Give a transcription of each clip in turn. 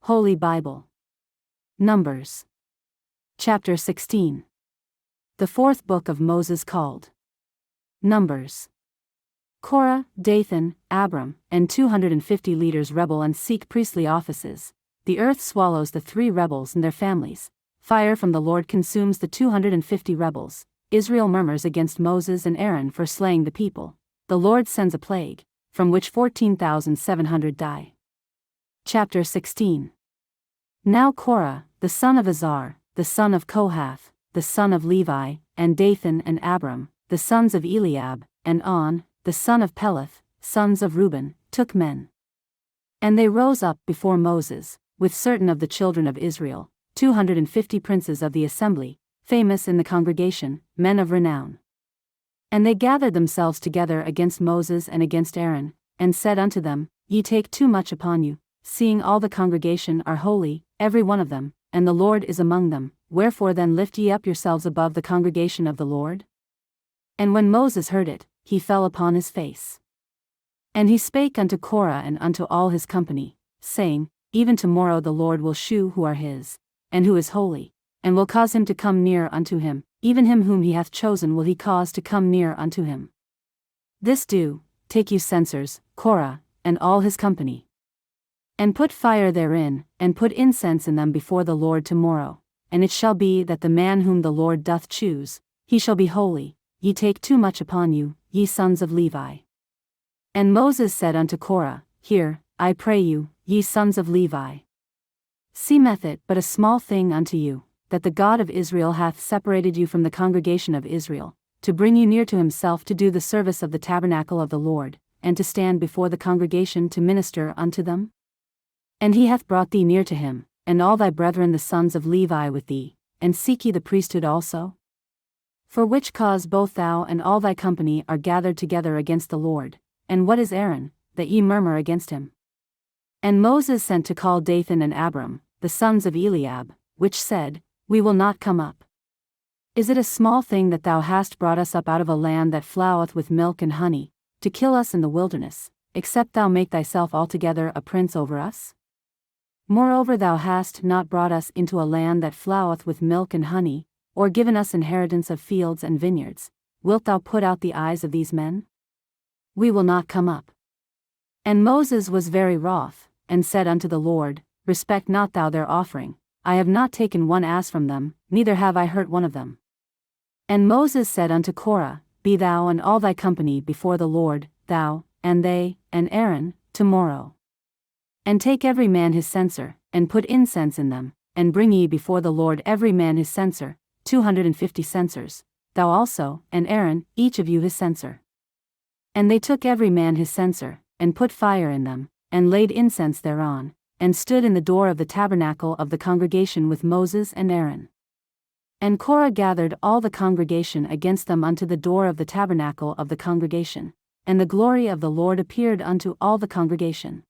Holy Bible. Numbers. Chapter 16. The fourth book of Moses called. Numbers. Korah, Dathan, Abiram, and 250 leaders rebel and seek priestly offices. The earth swallows the 3 rebels and their families. Fire from the Lord consumes the 250 rebels. Israel murmurs against Moses and Aaron for slaying the people. The Lord sends a plague, from which 14,700 die. Chapter 16. Now Korah, the son of Azar, the son of Kohath, the son of Levi, and Dathan and Abiram, the sons of Eliab, and On, the son of Peleth, sons of Reuben, took men. And they rose up before Moses, with certain of the children of Israel, 250 princes of the assembly, famous in the congregation, men of renown. And they gathered themselves together against Moses and against Aaron, and said unto them, Ye take too much upon you, seeing all the congregation are holy, every one of them, and the Lord is among them, wherefore then lift ye up yourselves above the congregation of the Lord? And when Moses heard it, he fell upon his face. And he spake unto Korah and unto all his company, saying, Even tomorrow the Lord will shew who are his, and who is holy, and will cause him to come near unto him, even him whom he hath chosen will he cause to come near unto him. This do, take you censers, Korah, and all his company. And put fire therein, and put incense in them before the Lord tomorrow, and it shall be that the man whom the Lord doth choose, he shall be holy. Ye take too much upon you, ye sons of Levi. And Moses said unto Korah, Hear, I pray you, ye sons of Levi. Seemeth it but a small thing unto you, that the God of Israel hath separated you from the congregation of Israel, to bring you near to himself to do the service of the tabernacle of the Lord, and to stand before the congregation to minister unto them? And he hath brought thee near to him, and all thy brethren the sons of Levi with thee, and seek ye the priesthood also? For which cause both thou and all thy company are gathered together against the Lord, and what is Aaron, that ye murmur against him? And Moses sent to call Dathan and Abiram, the sons of Eliab, which said, We will not come up. Is it a small thing that thou hast brought us up out of a land that floweth with milk and honey, to kill us in the wilderness, except thou make thyself altogether a prince over us? Moreover thou hast not brought us into a land that floweth with milk and honey, or given us inheritance of fields and vineyards. Wilt thou put out the eyes of these men? We will not come up. And Moses was very wroth, and said unto the Lord, Respect not thou their offering. I have not taken one ass from them, neither have I hurt one of them. And Moses said unto Korah, Be thou and all thy company before the Lord, thou, and they, and Aaron, tomorrow. And take every man his censer, and put incense in them, and bring ye before the Lord every man his censer, 250 censers, thou also, and Aaron, each of you his censer. And they took every man his censer, and put fire in them, and laid incense thereon, and stood in the door of the tabernacle of the congregation with Moses and Aaron. And Korah gathered all the congregation against them unto the door of the tabernacle of the congregation, and the glory of the Lord appeared unto all the congregation.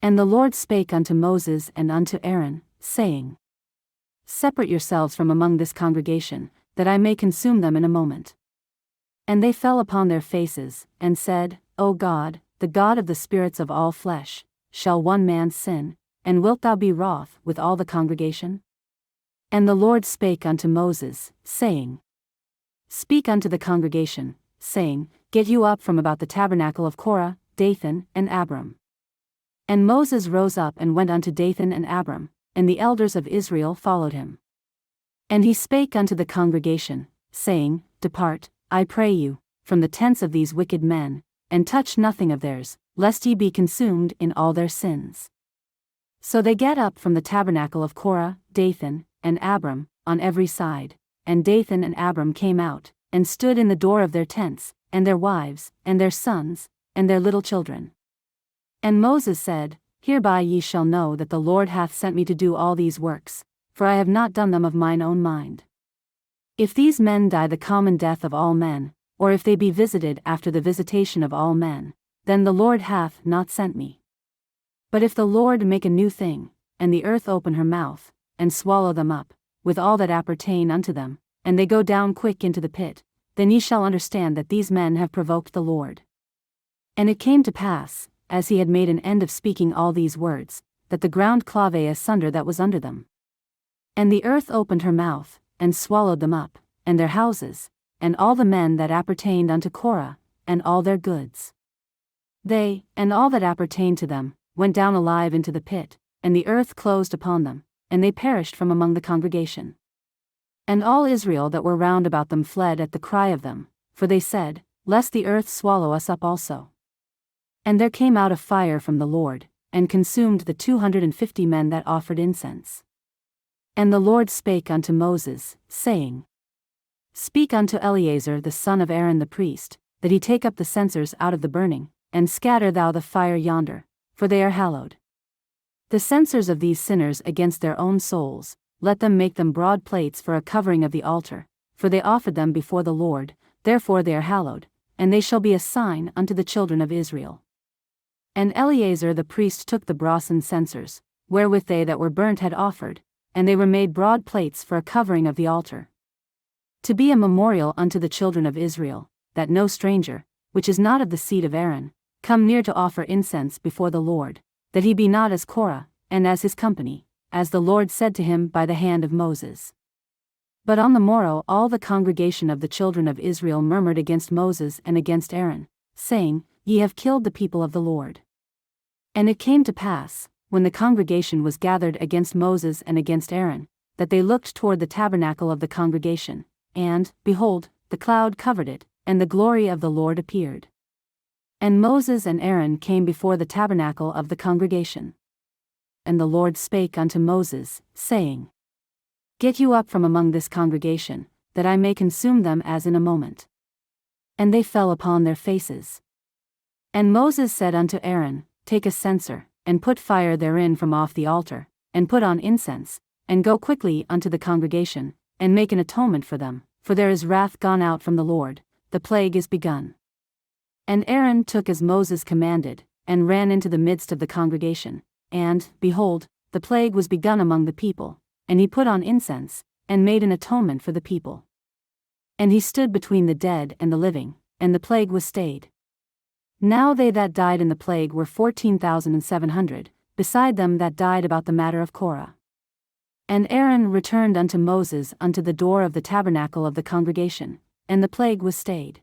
And the Lord spake unto Moses and unto Aaron, saying, Separate yourselves from among this congregation, that I may consume them in a moment. And they fell upon their faces, and said, O God, the God of the spirits of all flesh, shall one man sin, and wilt thou be wroth with all the congregation? And the Lord spake unto Moses, saying, Speak unto the congregation, saying, Get you up from about the tabernacle of Korah, Dathan, and Abiram. And Moses rose up and went unto Dathan and Abiram, and the elders of Israel followed him. And he spake unto the congregation, saying, Depart, I pray you, from the tents of these wicked men, and touch nothing of theirs, lest ye be consumed in all their sins. So they get up from the tabernacle of Korah, Dathan, and Abiram, on every side, and Dathan and Abiram came out, and stood in the door of their tents, and their wives, and their sons, and their little children. And Moses said, Hereby ye shall know that the Lord hath sent me to do all these works, for I have not done them of mine own mind. If these men die the common death of all men, or if they be visited after the visitation of all men, then the Lord hath not sent me. But if the Lord make a new thing, and the earth open her mouth, and swallow them up, with all that appertain unto them, and they go down quick into the pit, then ye shall understand that these men have provoked the Lord. And it came to pass, as he had made an end of speaking all these words, that the ground clave asunder that was under them. And the earth opened her mouth, and swallowed them up, and their houses, and all the men that appertained unto Korah, and all their goods. They, and all that appertained to them, went down alive into the pit, and the earth closed upon them, and they perished from among the congregation. And all Israel that were round about them fled at the cry of them, for they said, Lest the earth swallow us up also. And there came out a fire from the Lord, and consumed the 250 men that offered incense. And the Lord spake unto Moses, saying, Speak unto Eleazar the son of Aaron the priest, that he take up the censers out of the burning, and scatter thou the fire yonder, for they are hallowed. The censers of these sinners against their own souls, let them make them broad plates for a covering of the altar, for they offered them before the Lord, therefore they are hallowed, and they shall be a sign unto the children of Israel. And Eleazar the priest took the brasen censers, wherewith they that were burnt had offered, and they were made broad plates for a covering of the altar, to be a memorial unto the children of Israel, that no stranger, which is not of the seed of Aaron, come near to offer incense before the Lord, that he be not as Korah, and as his company, as the Lord said to him by the hand of Moses. But on the morrow all the congregation of the children of Israel murmured against Moses and against Aaron, saying, Ye have killed the people of the Lord. And it came to pass, when the congregation was gathered against Moses and against Aaron, that they looked toward the tabernacle of the congregation, and, behold, the cloud covered it, and the glory of the Lord appeared. And Moses and Aaron came before the tabernacle of the congregation. And the Lord spake unto Moses, saying, Get you up from among this congregation, that I may consume them as in a moment. And they fell upon their faces. And Moses said unto Aaron, Take a censer, and put fire therein from off the altar, and put on incense, and go quickly unto the congregation, and make an atonement for them, for there is wrath gone out from the Lord, the plague is begun. And Aaron took as Moses commanded, and ran into the midst of the congregation, and, behold, the plague was begun among the people, and he put on incense, and made an atonement for the people. And he stood between the dead and the living, and the plague was stayed. Now they that died in the plague were 14,700, beside them that died about the matter of Korah. And Aaron returned unto Moses unto the door of the tabernacle of the congregation, and the plague was stayed.